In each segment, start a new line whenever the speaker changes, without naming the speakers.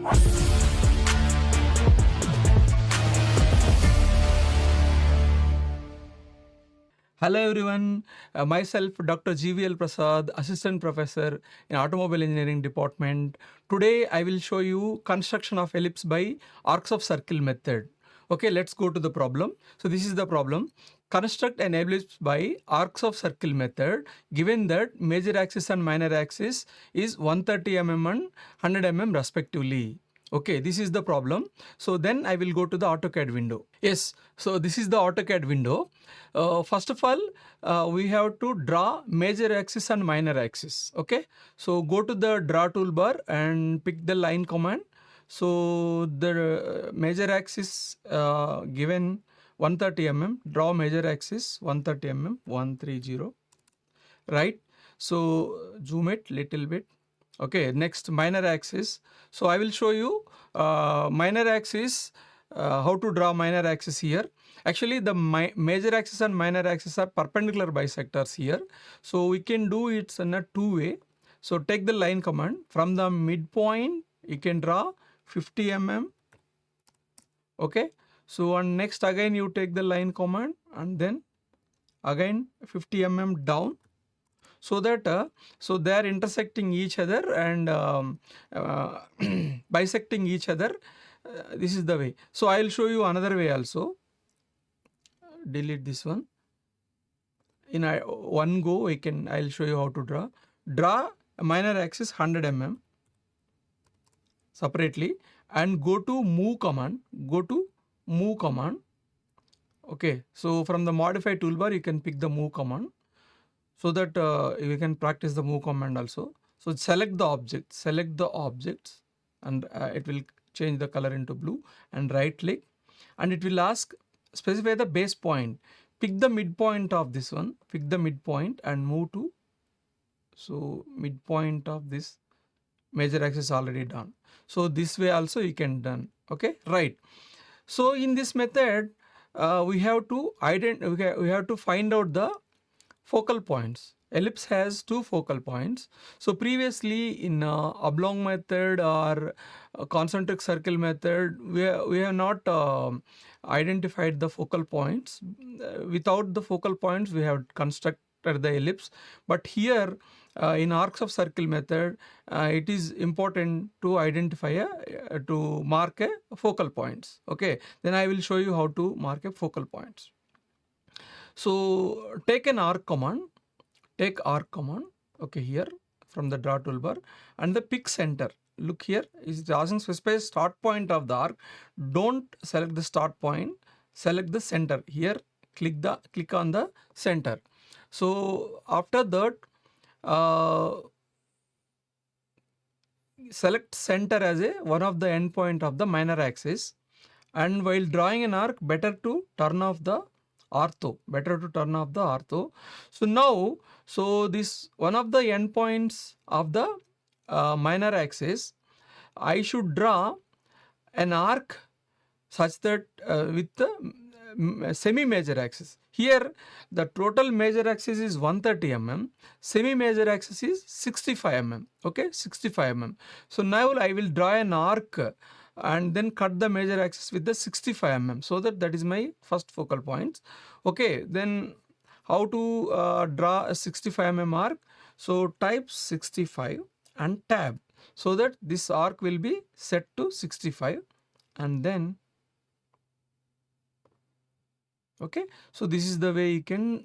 Hello everyone, myself Dr. GVL Prasad, Assistant Professor in Automobile Engineering Department. Today I will show you construction of ellipse by arcs of circle method. Okay, let's go to the problem. So this is the problem. Construct an ellipse by arcs of circle method given that major axis and minor axis is 130 mm and 100 mm respectively. Okay, this is the problem. So then I will go to the AutoCAD window. Yes, so this is the AutoCAD window. First of all, we have to draw major axis and minor axis. Okay, so go to the draw toolbar and pick the line command. So the major axis given 130 mm, draw major axis 130 mm, 130, right? So zoom it little bit. Okay, next minor axis. So I will show you minor axis, how to draw minor axis here. Actually the major axis and minor axis are perpendicular bisectors here. So we can do it in a two way. So take the line command from the midpoint, you can draw 50 mm. Okay, so and next again you take the line command and then again 50 mm down. So that so they are intersecting each other and bisecting each other. This is the way. So I will show you another way also. Delete this one. In one go I'll show you how to draw. Draw a minor axis 100 mm separately and go to move command. Go to move command. Okay, so from the modify toolbar you can pick the move command, so that you can practice the move command also. So select the objects and it will change the color into blue, and right click and it will ask specify the base point. Pick the midpoint of this one, pick the midpoint and move to, so midpoint of this major axis already done. So this way also you can done. Okay, right. So in this method we have to we have to find out the focal points. Ellipse has two focal points. So previously in oblong method or concentric circle method, we have not identified the focal points. Without the focal points, we have constructed the ellipse. But here in arcs of circle method, it is important to identify to mark a focal points. Okay, then I will show you how to mark a focal points. So take an arc command, take arc command, okay, here from the draw toolbar and the pick center. Look here, is asking specify start point of the arc. Don't select the start point, select the center. Here click on the center. So after that select center as a one of the endpoint of the minor axis, and while drawing an arc better to turn off the ortho, So now, so this one of the endpoints of the minor axis, I should draw an arc such that with the semi-major axis. Here the total major axis is 130 mm, semi-major axis is 65 mm. Okay, 65 mm. So now I will draw an arc and then cut the major axis with the 65 mm, so that is my first focal points. Okay, then how to draw a 65 mm arc? So type 65 and tab, so that this arc will be set to 65, and then okay, so this is the way you can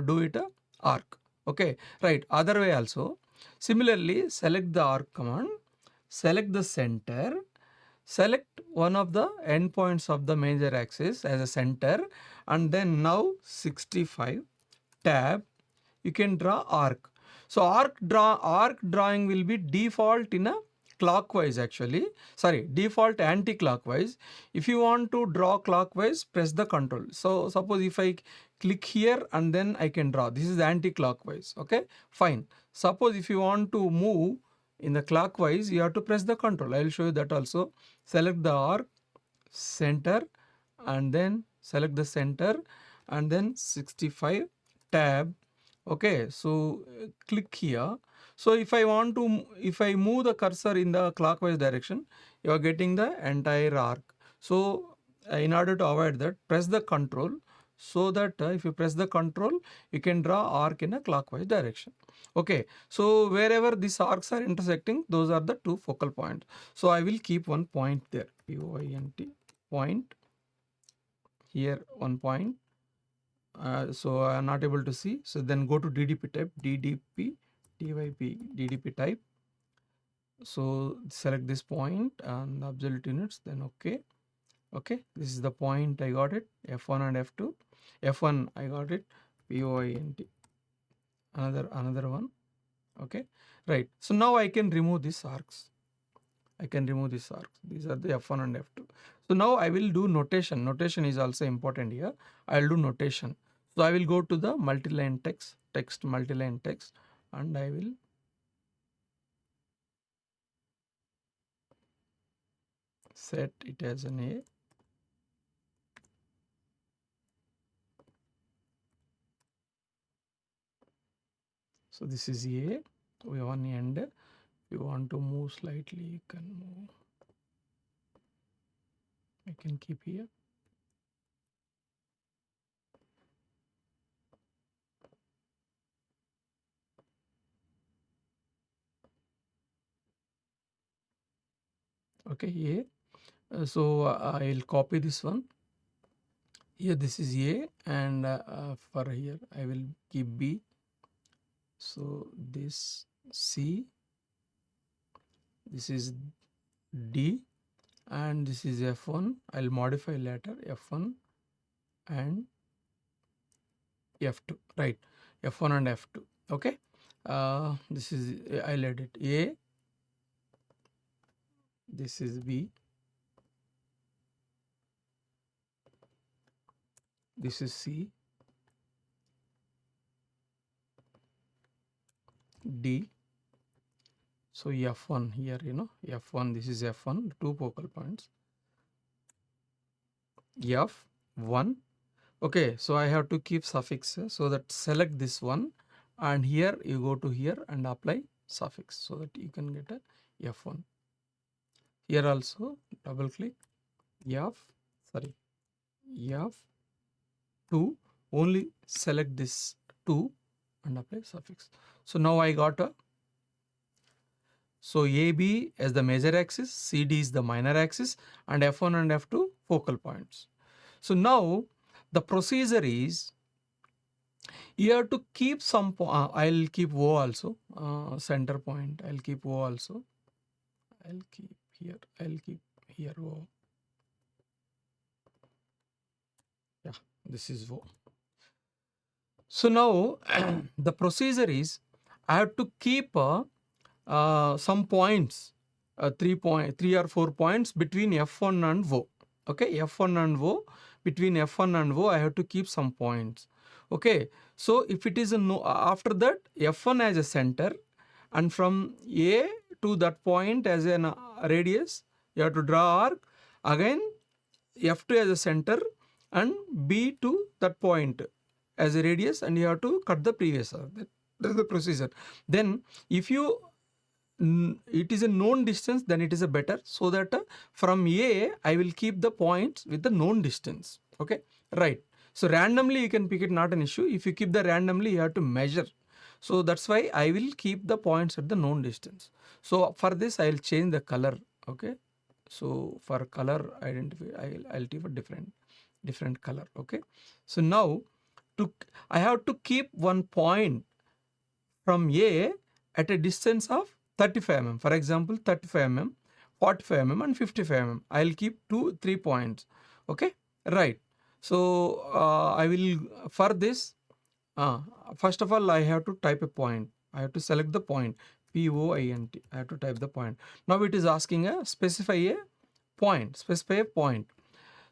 do it arc. Okay, right. Other way also. Similarly, select the arc command, select the center, select one of the endpoints of the major axis as a center, and then now 65, tab, you can draw arc. So arc drawing will be default in a clockwise actually. Sorry, default anti-clockwise. If you want to draw clockwise, press the control. So suppose if I click here and then I can draw. This is anti-clockwise. Okay, fine. Suppose if you want to move in the clockwise, you have to press the control. I will show you that also. Select the arc, center, and then select the center, and then 65, tab. Okay, so click here. So if I move the cursor in the clockwise direction, you are getting the entire arc. So in order to avoid that, press the control, so that if you press the control, you can draw arc in a clockwise direction. Okay, so wherever these arcs are intersecting, those are the two focal points. So I will keep one point there, point, here one point. So I am not able to see. So then go to DDP type, DDP type. So select this point and absolute units, then okay. Okay, this is the point, I got it, F1 and F2. F1 I got it, point, another one. Okay, right. So now I can remove these arcs. These are the F1 and F2. So now I will do notation. Notation is also important here. I'll do notation. So I will go to the multi-line text, multi-line text, and I will set it as an A. So this is A, we have one end. If you want to move slightly, you can move. I can keep here. Okay, A. So I will copy this one. Here this is A, and for here I will keep B. So this C, this is D, and this is F1. I'll modify later, F1 and F2, right? F1 and F2. Okay. This is, I'll edit A. This is B. This is C. D. So F1 here, F1, this is F1, two focal points. F1. Okay, so I have to keep suffix, so that select this one, and here you go to here and apply suffix, so that you can get a F1. Here also double click F2, only select this 2 and apply suffix. So now I got a, so AB as the major axis, CD is the minor axis, and F1 and F2 focal points. So now the procedure is, you have to keep some, I'll keep O also, center point, I'll keep O also. I'll keep here O. Yeah, this is O. So now the procedure is, I have to keep some points, 3 or 4 points between F1 and O. Okay, F1 and O, between F1 and O, I have to keep some points. Okay, so if it is a no, after that F1 as a center, and from A to that point as a radius, you have to draw arc. Again F2 as a center, and B to that point as a radius, and you have to cut the previous arc. That is the procedure. Then if you it is a known distance, then it is a better, so that from A I will keep the points with the known distance. Okay, right. So randomly you can pick it, not an issue. If you keep the randomly, you have to measure. So that's why I will keep the points at the known distance. So for this I will change the color. Okay, so for color identify, I'll keep a different color. Okay, so now I have to keep one point from A at a distance of 35 mm. For example, 35 mm, 45 mm and 55 mm. I'll keep 2-3 points. Okay, right. So I will, for this, first of all I have to type a point. I have to select the point, point. I have to type the point. Now it is asking specify a point.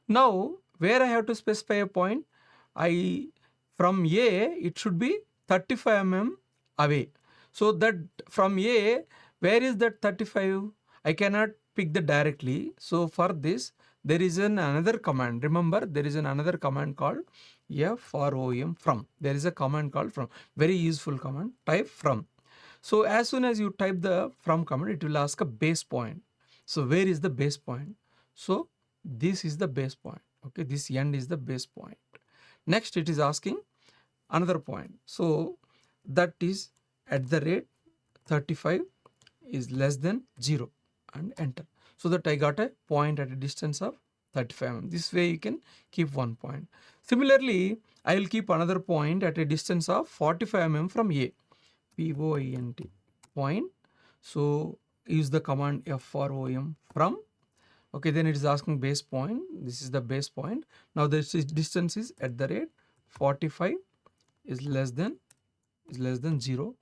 Now where I have to specify a point, from A it should be 35 mm away. So that from A, where is that 35? I cannot pick that directly. So for this, there is another command. Remember, there is another command called FROM, from. There is a command called from. Very useful command. Type from. So as soon as you type the from command, it will ask a base point. So where is the base point? So this is the base point. Okay, this end is the base point. Next it is asking another point. So that is at the rate 35 is less than 0 and enter. So that I got a point at a distance of 35 mm. This way you can keep one point. Similarly, I will keep another point at a distance of 45 mm from A. point. So use the command FROM from. Okay, then it is asking base point. This is the base point. Now this distance is at the rate 45 is less than 0.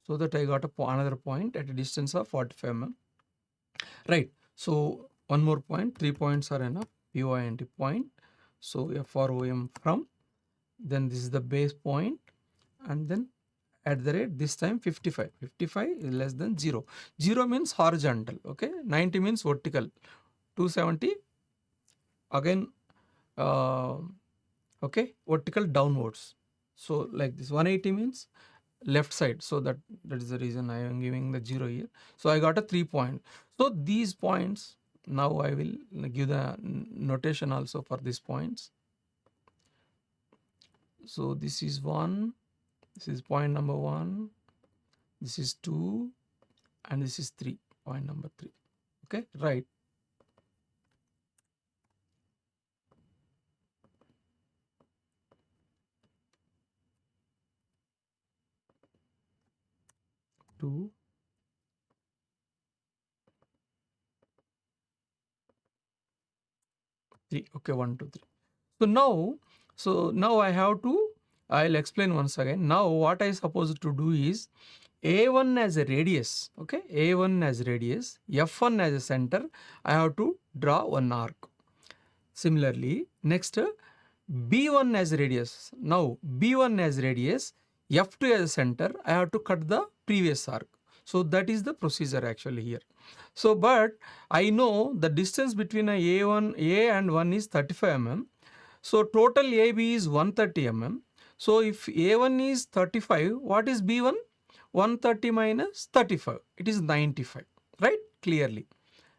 So that I got another point at a distance of 45 mm. Right. So one more point, 3 points are enough. point. So FROM from. Then this is the base point, and then at the rate this time 55. 55 is less than 0. 0 means horizontal. Okay. 90 means vertical. 270 again. Okay, vertical downwards. So like this 180 means left side. So that is the reason I am giving the 0 here. So I got a 3 point. So these points, now I will give the notation also for these points. So this is 1, this is point number 1, this is 2, and this is 3, point number 3. Okay, right. Two, 3. Okay, 1, 2, 3. So now I'll explain once again. Now what I supposed to do is A1 as a radius, okay, A1 as radius, F1 as a center, I have to draw one arc. Similarly, next B1 as radius. Now B1 as radius, F2 as a center, I have to cut the previous arc. So that is the procedure actually here. So but I know the distance between A and 1 is 35 mm. So total AB is 130 mm. So if A1 is 35, what is B1? 130 minus 35. It is 95. Right? Clearly.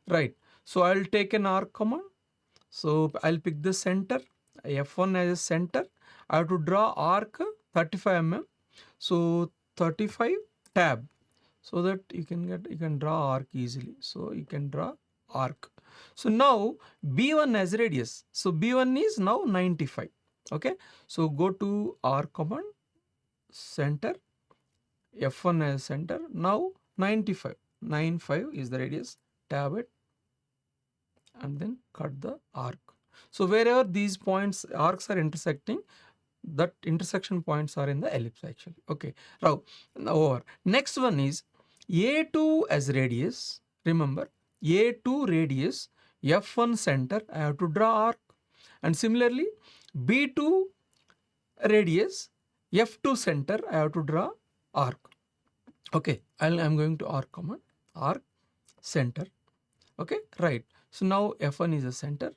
Right. So I'll take an arc command. So I'll pick the center. F1 as a center. I have to draw arc 35 mm. So 35 tab. So that you can draw arc easily. So you can draw arc. So now B1 as radius. So B1 is now 95. Okay. So go to arc command, center, F1 as center. Now 95. 95 is the radius. Tab it and then cut the arc. So wherever these points, arcs are intersecting, that intersection points are in the ellipse actually. Okay. Now over. Next one is A2 as radius. Remember A2 radius, F1 center, I have to draw arc. And similarly B2 radius, F2 center, I have to draw arc. Okay, I'm going to arc command, arc center. Okay, right. So now F1 is a center.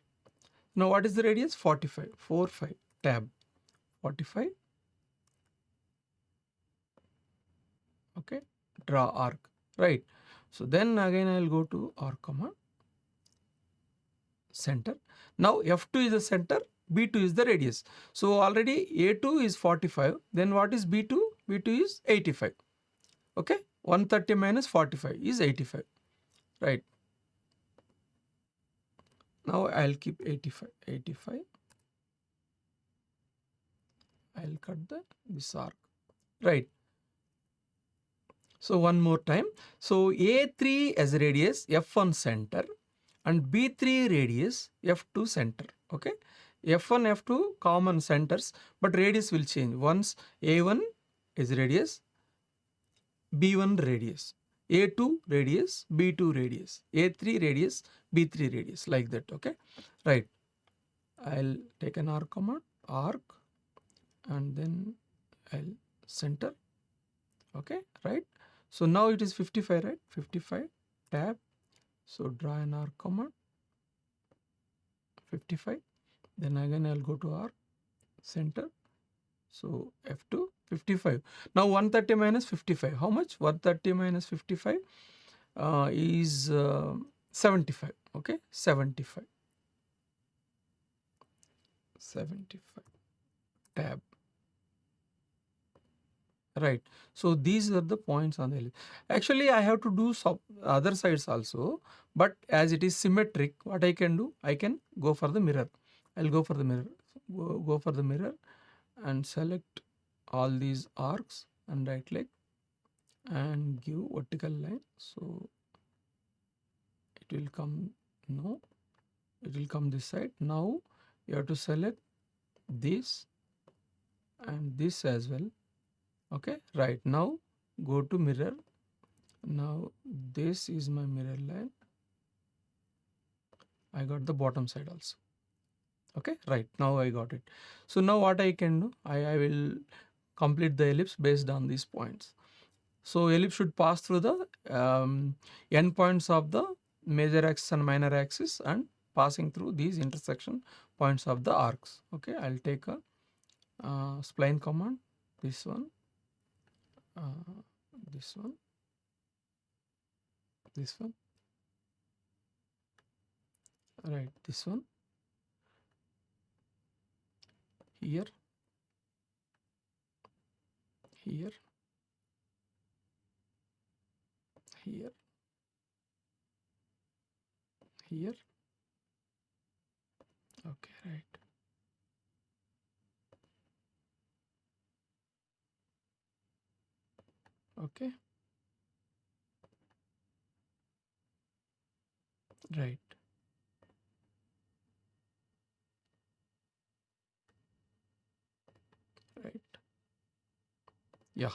Now what is the radius? 45. 45 tab 45. Okay, draw arc. Right. So then again I will go to arc command, center. Now F2 is the center, B2 is the radius. So already A2 is 45. Then what is B2? B2 is 85. Okay, 130 minus 45 is 85. Right. Now I'll keep 85. 85. I'll cut this arc. Right. So one more time. So A3 as radius, F1 center, and B3 radius, F2 center. Okay. F1, F2 common centers, but radius will change. Once A1 is radius, B1 radius, A2 radius, B2 radius, A3 radius, B3 radius, like that. Okay. Right. I'll take an arc command, arc, and then I'll center. Okay. Right. So now it is 55, right? 55 tab. So draw an arc command, 55. Then again I'll go to arc, center, So F2 55. Now 130 minus 55. How much? 130 minus 55 is 75. Okay, 75. 75. Tab. Right. So these are the points on the ellipse. Actually, I have to do some other sides also, but as it is symmetric, what I can do? I can go for the mirror. I'll go for the mirror. Go for the mirror and select all these arcs and right click and give vertical line. So it will come, no, it will come this side. Now you have to select this and this as well. Okay, right. Now go to mirror. Now this is my mirror line. I got the bottom side also. Okay, right. Now I got it. So now what I can do, I will complete the ellipse based on these points. So ellipse should pass through the end points of the major axis and minor axis and passing through these intersection points of the arcs. Okay, I'll take a spline command, this one, this one, this one, right, this one, here, here, here, here. Okay, right. Okay, right. Right. Yeah.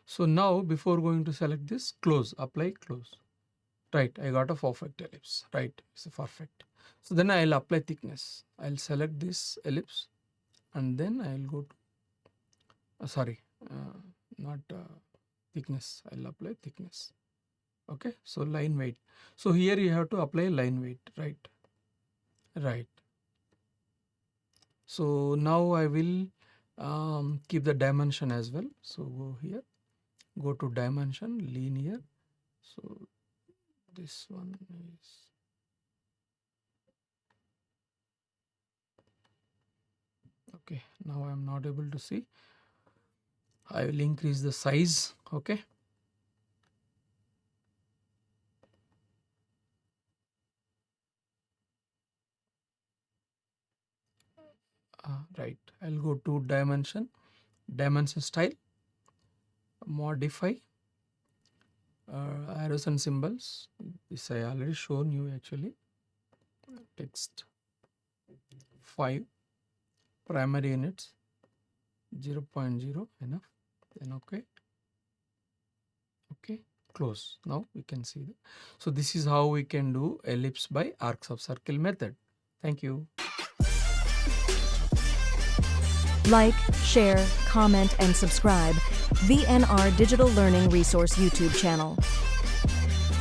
So now before going to select this, close, apply, close. Right, I got a perfect ellipse. Right, it's a perfect. So then I'll apply thickness. I'll select this ellipse and then I'll go to, not thickness. I'll apply thickness. Okay, so line weight. So here you have to apply line weight, right? Right. So now I will keep the dimension as well. So go here, go to dimension, linear. So this one is, okay, now I am not able to see. I will increase the size. Okay. Right. I'll go to dimension, dimension style, modify, arrows and symbols. This I already shown you actually. Text 5, primary units 0.0, enough. Then okay. Okay, close. Now we can see that. So this is how we can do ellipse by arcs of circle method. Thank you.
Like, share, comment, and subscribe VNR Digital Learning Resource YouTube channel.